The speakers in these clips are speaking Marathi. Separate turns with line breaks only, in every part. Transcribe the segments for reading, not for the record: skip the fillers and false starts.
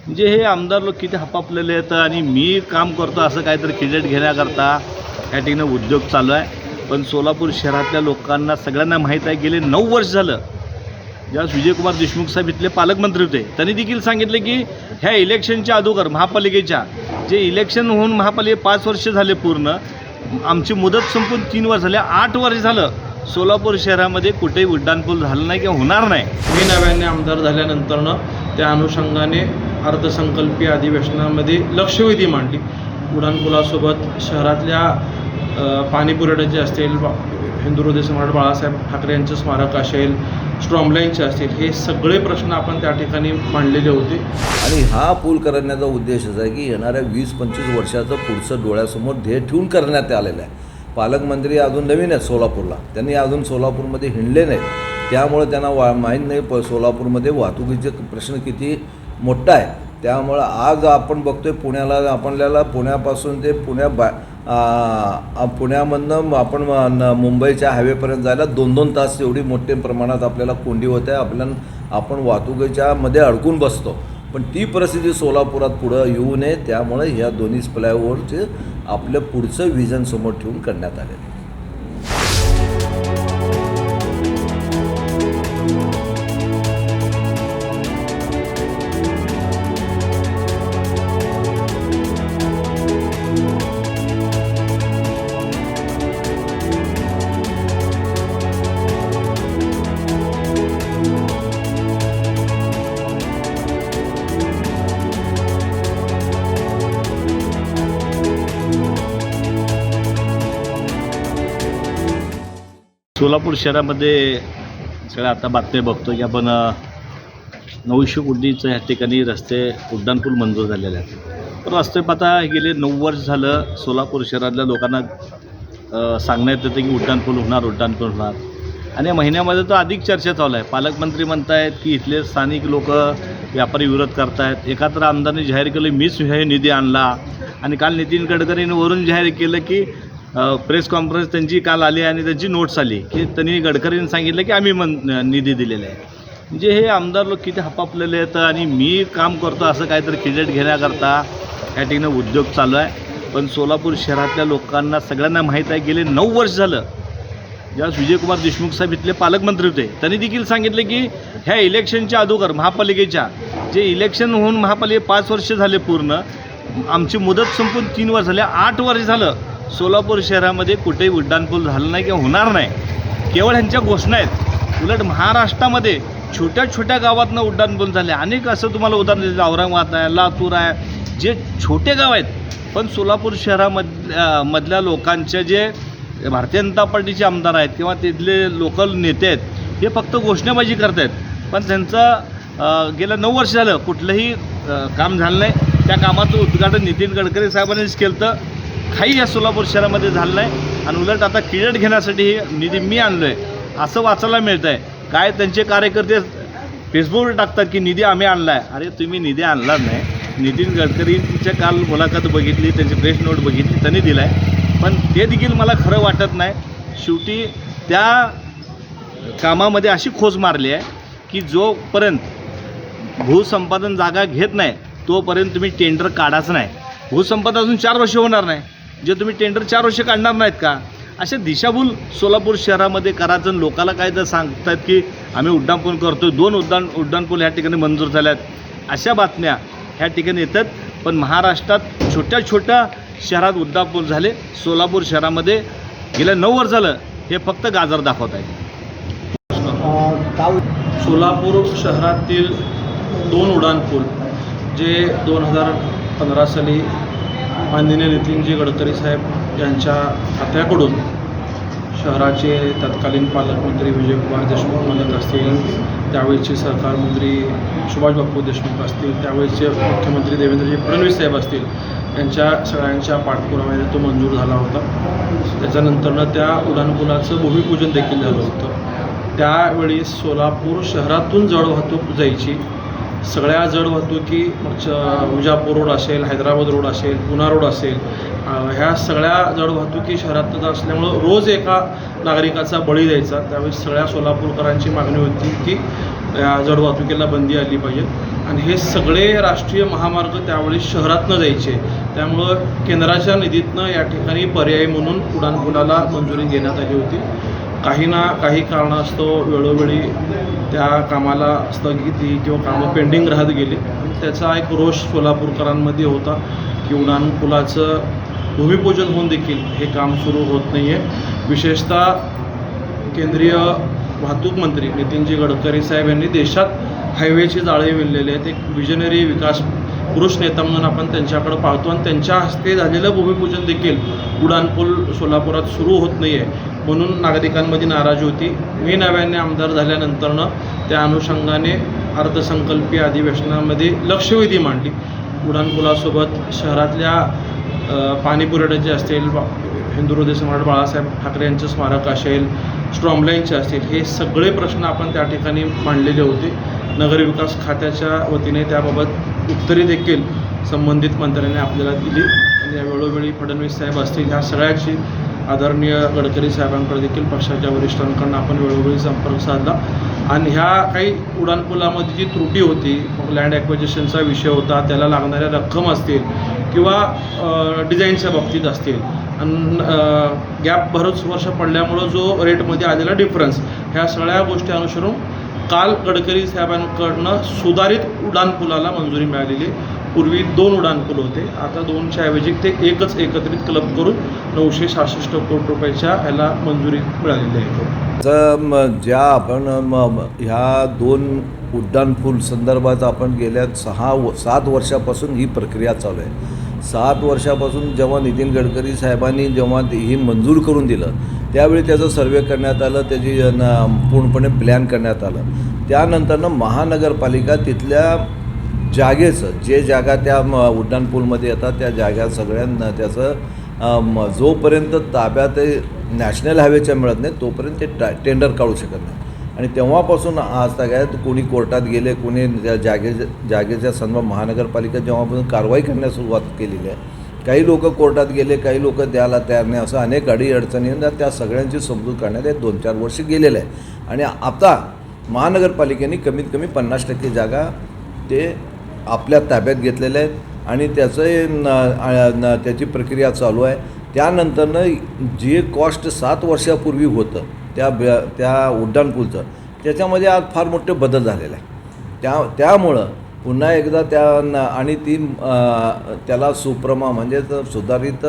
म्हणजे हे आमदार लोक किती हपापलेले आहेत आणि मी काम करतो असं काहीतरी क्रेडिट घेण्याकरता या ठिकाणी उद्योग चालू आहे. पण सोलापूर शहरातल्या लोकांना सगळ्यांना माहीत आहे, गेले 9 वर्ष झालं ज्यावेळेस विजयकुमार देशमुख साहेब इथले पालकमंत्री होते त्यांनी देखील सांगितले की ह्या इलेक्शनच्या अगोदर महापालिकेच्या जे इलेक्शन होऊन महापालिके 5 वर्ष झाले पूर्ण, आमची मुदत संपून 3 वर्ष झाले, 8 वर्ष झालं सोलापूर शहरामध्ये कुठेही उड्डाणपूल झालं नाही किंवा होणार नाही.
मी नव्याने आमदार झाल्यानंतरनं त्या अनुषंगाने अर्थसंकल्पीय अधिवेशनामध्ये लक्षवेधी मांडली. उड्डाणपुलासोबत शहरातल्या पाणी पुरवठ्याचे असतील, हिंदू हृदय सम्राट बाळासाहेब ठाकरे यांचं स्मारक असेल, स्ट्रॉमलाईनचे असतील, हे सगळे प्रश्न आपण त्या ठिकाणी मांडलेले होते.
आणि हा पूल करण्याचा उद्देशच आहे की येणाऱ्या 20-25 वर्षाचं पुढचं डोळ्यासमोर ध्येय ठेवून करण्यात आलेलं आहे. पालकमंत्री अजून नवीन आहेत सोलापूरला, त्यांनी अजून सोलापूरमध्ये हिंडले नाहीत, त्यामुळे त्यांना माहीत नाही सोलापूरमध्ये वाहतुकीचे प्रश्न किती मोठा आहे. त्यामुळं आज आपण बघतोय पुण्याला, आपल्याला पुण्यापासून ते पुण्यामधनं आपण मुंबईच्या हायवेपर्यंत जायला 2-2 तास एवढी मोठ्या प्रमाणात आपल्याला कोंडी होते आहे. आपण वाहतुकीच्या मध्ये अडकून बसतो. पण ती परिस्थिती सोलापुरात पुढं येऊ नये, त्यामुळे ह्या दोन्ही फ्लायओव्हरचे आपलं पुढचं विजन समोर ठेवून करण्यात आलेलं आहे.
सोलापूर शहरामध्ये सगळ्या आता बातम्या बघतो की आपण 900 कोटीचं ह्या ठिकाणी रस्ते उड्डाणपूल मंजूर झालेले आहेत. पण रस्ते आता गेले 9 वर्ष झालं सोलापूर शहरातल्या लोकांना सांगण्यात येतं की उड्डाणपूल होणार. आणि या महिन्यामध्ये तर अधिक चर्चा चालू आहे. पालकमंत्री म्हणत आहेत की इथले स्थानिक लोक व्यापारी विरोध करत आहेत. एका तर आमदारांनी जाहीर केलं मीच हे निधी आणला, आणि काल नितीन गडकरींनी वरून जाहीर केलं की प्रेस कॉन्फरन्स त्यांची काल आली आणि त्यांची नोट्स आली की त्यांनी गडकरींनी सांगितलं की आम्ही निधी दिलेला आहे. म्हणजे हे आमदार लोक किती हपापलेले आहेत आणि मी काम करतो असं काहीतरी क्रेडिट घेण्याकरता या ठिकाणी उद्योग चालू आहे. पण सोलापूर शहरातल्या लोकांना सगळ्यांना माहीत आहे, गेले 9 वर्ष झालं ज्यावेळेस विजयकुमार देशमुख साहेब इथले पालकमंत्री होते त्यांनी देखील सांगितले की ह्या इलेक्शनच्या अगोदर महापालिकेच्या जे इलेक्शन होऊन महापालिके 5 वर्ष झाले पूर्ण, आमची मुदत संपून 3 वर्ष झाले, 8 वर्ष झालं सोलापूर शहरामध्ये कुठेही उड्डाणपूल झालं नाही किंवा होणार नाही. केवळ ह्यांच्या घोषणा आहेत. उलट महाराष्ट्रामध्ये छोट्या छोट्या गावातनं उड्डाणपूल झाले. अनेक असं तुम्हाला उदाहरण दिलं, औरंगाबाद आहे, लातूर आहे, जे छोटे गाव आहेत. पण सोलापूर शहरामधल्या लोकांचे जे भारतीय जनता पार्टीचे आमदार आहेत किंवा तिथले लोकल नेते आहेत, हे फक्त घोषणाबाजी करत आहेत. पण त्यांचं गेल्या 9 वर्ष झालं कुठलंही काम झालं नाही. त्या कामाचं उद्घाटन नितीन गडकरी साहेबांनीच केलं, तर काही या सोलापूर शहरामध्ये झालं नाही. आणि उलट आता क्रेडिट घेण्यासाठी हे निधी मी आणलो आहे असं वाचायला मिळतं आहे. काय त्यांचे कार्यकर्ते फेसबुकवर टाकतात की निधी आम्ही आणला आहे. अरे तुम्ही निधी आणला नाही. नितीन गडकरींच्या काल मुलाखत बघितली, त्यांची प्रेस नोट बघितली, त्यांनी दिला आहे. पण ते देखील मला खरं वाटत नाही. शेवटी त्या कामामध्ये अशी खोज मारली आहे की जोपर्यंत भूसंपादन जागा घेत नाही तोपर्यंत तुम्ही टेंडर काढायचं नाही. भूसंपादन अजून 4 वर्ष होणार नाही, जे तुम्ही टेंडर 4 वर्ष काढणार नाहीत का, अशा दिशाभूल सोलापूर शहरामध्ये करायचं. लोकाला काय तर सांगतात की आम्ही उड्डाणपूल करतो, 2 उड्डाणपूल ह्या ठिकाणी मंजूर झाल्यात, अशा बातम्या ह्या ठिकाणी येतात. पण महाराष्ट्रात छोट्या छोट्या शहरात उड्डाणपूल झाले. सोलापूर शहरामध्ये गेल्या 9 वर्ष झालं हे फक्त गाजर दाखवत आहे.
सोलापूर शहरातील 2 उड्डाणपूल जे 2015 साली माननीय नितीनजी गडकरी साहेब यांच्या खात्याकडून शहराचे तत्कालीन पालकमंत्री विजयकुमार देशमुख म्हणत असतील, त्यावेळेचे सहकार मंत्री सुभाष बापू देशमुख असतील, त्यावेळेचे मुख्यमंत्री देवेंद्रजी फडणवीस साहेब असतील, यांच्या सगळ्यांच्या पाठपुराव्याने तो मंजूर झाला होता. त्याच्यानंतरनं त्या उड्डाणपुलाचं भूमिपूजन देखील झालं होतं. त्यावेळी सोलापूर शहरातून जड वाहतूक जायची. सगळ्या जड वाहतुकी विजापूर रोड असेल, हैदराबाद रोड असेल, पुणा रोड असेल, ह्या सगळ्या जड वाहतुकी शहरातच असल्यामुळं रोज एका नागरिकाचा बळी द्यायचा. त्यावेळी सगळ्या सोलापूरकरांची मागणी होती की या जड वाहतुकीला बंदी आली पाहिजे. आणि हे सगळे राष्ट्रीय महामार्ग त्यावेळी शहरातनं जायचे. त्यामुळं केंद्राच्या निधीतनं या ठिकाणी पर्यायी म्हणून उड्डाणपुलाला मंजुरी घेण्यात आली होती. काही कारणास्तव वेळोवेळी त्या कामाला स्थगिती किंवा कामं पेंडिंग राहत गेली. त्याचा एक रोष सोलापूरकरांमध्ये होता की उड्डाणपुलाचं भूमिपूजन होऊन देखील हे काम सुरू होत नाही आहे. विशेषतः केंद्रीय वाहतूक मंत्री नितीनजी गडकरी साहेब यांनी देशात हायवेची जाळे विणलेले आहेत. एक विजनरी विकास पुरुष नेता म्हणून आपण त्यांच्याकडे पाहतो आणि त्यांच्या हस्ते झालेलं भूमिपूजन देखील उड्डाणपूल सोलापुरात सुरू होत नाही आहे म्हणून नागरिकांमध्ये नाराजी होती. मी नव्याने आमदार झाल्यानंतरनं त्या अनुषंगाने अर्थसंकल्पीय अधिवेशनामध्ये लक्षवेधी मांडली. उड्डाणपुलासोबत शहरातल्या पाणी पुरवठ्याचे असतील, हिंदू हृदय सम्राट बाळासाहेब ठाकरे यांचं स्मारक असेल, स्ट्रॉमलाईनचे असतील, हे सगळे प्रश्न आपण त्या ठिकाणी मांडलेले होते. नगरविकास खात्याच्या वतीने त्याबाबत उत्तरे देखील संबंधित मंत्र्यांनी आपल्याला दिली आणि या वेळोवेळी फडणवीस साहेब असतील, ह्या सगळ्याची आदरणीय गडकरी साहेबांकडे देखील पक्षाच्या वरिष्ठांकडून आपण वेळोवेळी संपर्क साधला आणि ह्या काही उड्डाणपुलामध्ये जी त्रुटी होती, मग लँड ॲक्विजिशनचा विषय होता, त्याला लागणाऱ्या रक्कम असतील किंवा डिझाईनच्या बाबतीत असतील आणि गॅप बरंच वर्ष पडल्यामुळं जो रेटमध्ये आलेला डिफरन्स, ह्या सगळ्या गोष्टी अनुसरून काल गडकरी साहेबांकडनं सुधारित उड्डाणपुलाला मंजुरी मिळालेली. पूर्वी 2 उड्डाणपूल होते, आता 2च्या ऐवजी ते एकच एकत्रित क्लब करून 966 कोटी रुपयाच्या ह्याला मंजुरी मिळालेली आहे.
ज्या आपण ह्या 2 उड्डाणपूल संदर्भात आपण गेल्या 7 वर्षापासून ही प्रक्रिया चालू आहे. 7 वर्षापासून जेव्हा नितीन गडकरी साहेबांनी जेव्हा ही मंजूर करून दिलं त्यावेळी त्याचं सर्वे करण्यात आलं, त्याची पूर्णपणे प्लॅन करण्यात आलं. त्यानंतरनं महानगरपालिका तिथल्या जागेचं जे जागा त्या उड्डाणपूलमध्ये येतात त्या जागा सगळ्यांना त्याचं जोपर्यंत ताब्यात नॅशनल हायवेच्या मिळत नाही तोपर्यंत ते टेंडर काढू शकत नाही. आणि तेव्हापासून आज तक कोणी कोर्टात गेले, कोणी त्या जागेच्या संदर्भात महानगरपालिका जेव्हापासून कारवाई करण्यास सुरुवात केलेली आहे. काही लोक कोर्टात गेले, काही लोक द्यायला तयार नाही, असं अनेक अडीअडचणी त्या सगळ्यांची समजूत काढण्यात 2-4 वर्ष गेलेलं आहे. आणि आता महानगरपालिकेने कमीत कमी 50% जागा ते आपल्या ताब्यात घेतलेल्या आहेत आणि त्याची प्रक्रिया चालू आहे. त्यानंतरनं जे कॉस्ट 7 वर्षापूर्वी होतं त्या उड्डाणपूलचं त्याच्यामध्ये आज फार मोठे बदल झालेले आहे. त्यामुळं पुन्हा एकदा आणि त्याला सुप्रमा म्हणजे सुधारित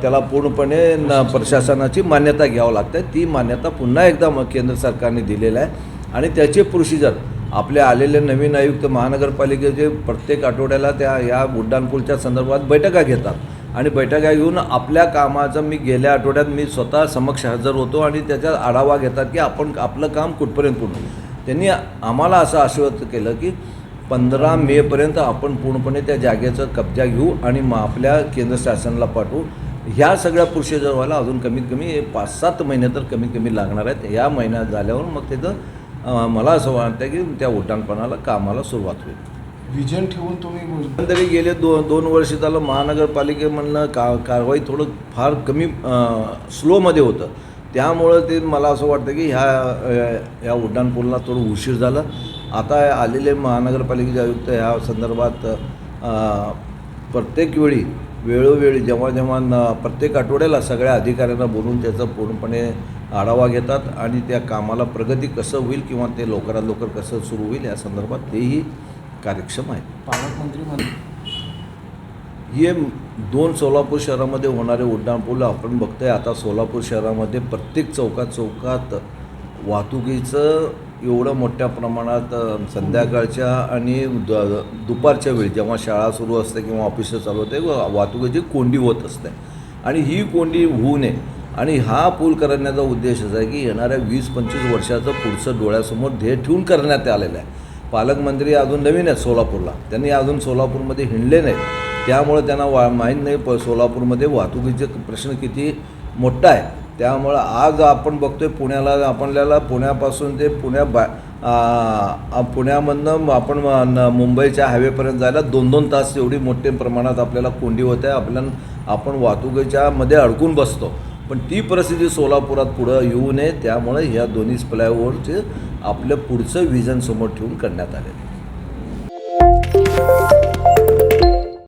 त्याला पूर्णपणे प्रशासनाची मान्यता घ्यावं लागते. ती मान्यता पुन्हा एकदा केंद्र सरकारने दिलेलं आहे आणि त्याचे प्रोसिजर आपले आलेले नवीन आयुक्त महानगरपालिकेचे प्रत्येक आठवड्याला या उड्डाणपूलच्या संदर्भात बैठका घेतात आणि बैठका घेऊन आपल्या कामाचं मी गेल्या आठवड्यात मी स्वतः समक्ष हजर होतो आणि त्याचा आढावा घेतात की आपण आपलं काम कुठपर्यंत पूर्ण. त्यांनी आम्हाला असं आश्वस्त केलं की 15 मेपर्यंत आपण पूर्णपणे त्या जागेचा कब्जा घेऊ आणि मग आपल्या केंद्र शासनाला पाठवू. ह्या सगळ्या प्रोसिजर व्हायला अजून कमीत कमी 5-7 महिने तर कमीत कमी लागणार आहेत. या महिन्यात झाल्यावर मग त्याचं मला असं वाटतं की त्या उड्डाणपणाला कामाला सुरुवात होईल.
विजन ठेवून तुम्ही
तरी गेले 2 वर्ष झालं महानगरपालिकेमधनं कारवाई थोडं फार कमी स्लोमध्ये होतं. त्यामुळं ते मला असं वाटतं की ह्या उड्डाणपूलला थोडं उशीर झाला. आता आलेले महानगरपालिकेचे आयुक्त ह्या संदर्भात प्रत्येक वेळोवेळी जेव्हा प्रत्येक आठवड्याला सगळ्या अधिकाऱ्यांना बोलून त्याचा पूर्णपणे आढावा घेतात आणि त्या कामाला प्रगती कसं होईल किंवा ते लवकरात लवकर कसं सुरू होईल या संदर्भात तेही कार्यक्षम आहेत.
पालकमंत्री
हे 2 सोलापूर शहरामध्ये होणारे उड्डाणपूल आपण बघतोय. आता सोलापूर शहरामध्ये प्रत्येक चौकात वाहतुकीचं एवढं मोठ्या प्रमाणात संध्याकाळच्या आणि दुपारच्या वेळी जेव्हा शाळा सुरू असते किंवा ऑफिसं चालू होते वाहतुकीची कोंडी होत असते आणि ही कोंडी होऊ नये आणि हा पूल करण्याचा उद्देशच आहे की येणाऱ्या 20-25 वर्षाचं पुढचं डोळ्यासमोर ध्येय ठेवून करण्यात आलेलं आहे. पालकमंत्री अजून नवीन आहेत सोलापूरला, त्यांनी अजून सोलापूरमध्ये हिंडले नाहीत. त्यामुळं त्यांना माहीत नाही सोलापूरमध्ये वाहतुकीचे प्रश्न किती मोठा आहे. त्यामुळं आज आपण बघतोय आपल्याला पुण्यापासून ते पुण्यामधनं आपण मुंबईच्या हायवेपर्यंत जायला 2-2 तास एवढी मोठ्या प्रमाणात आपल्याला कोंडी होते. आपण वाहतुकीच्या मध्ये अडकून बसतो. पण ती परिस्थिती सोलापुरात पुढं येऊ नये त्यामुळे ह्या दोन्ही फ्लायओव्हरचे आपलं पुढचं विजन समोर ठेवून करण्यात आलेलं आहे.